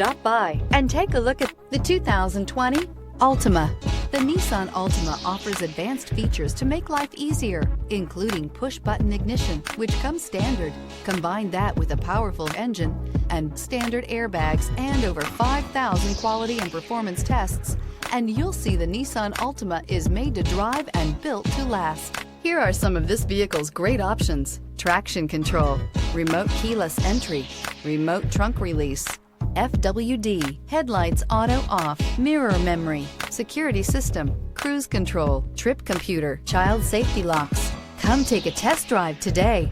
Stop by and take a look at the 2020 Altima. The Nissan Altima offers advanced features to make life easier, including push-button ignition, which comes standard. Combine that with a powerful engine and standard airbags and over 5,000 quality and performance tests, and you'll see the Nissan Altima is made to drive and built to last. Here are some of this vehicle's great options: traction control, remote keyless entry, remote trunk release, FWD, headlights auto off, mirror memory, security system, cruise control, trip computer, child safety locks. Come take a test drive today.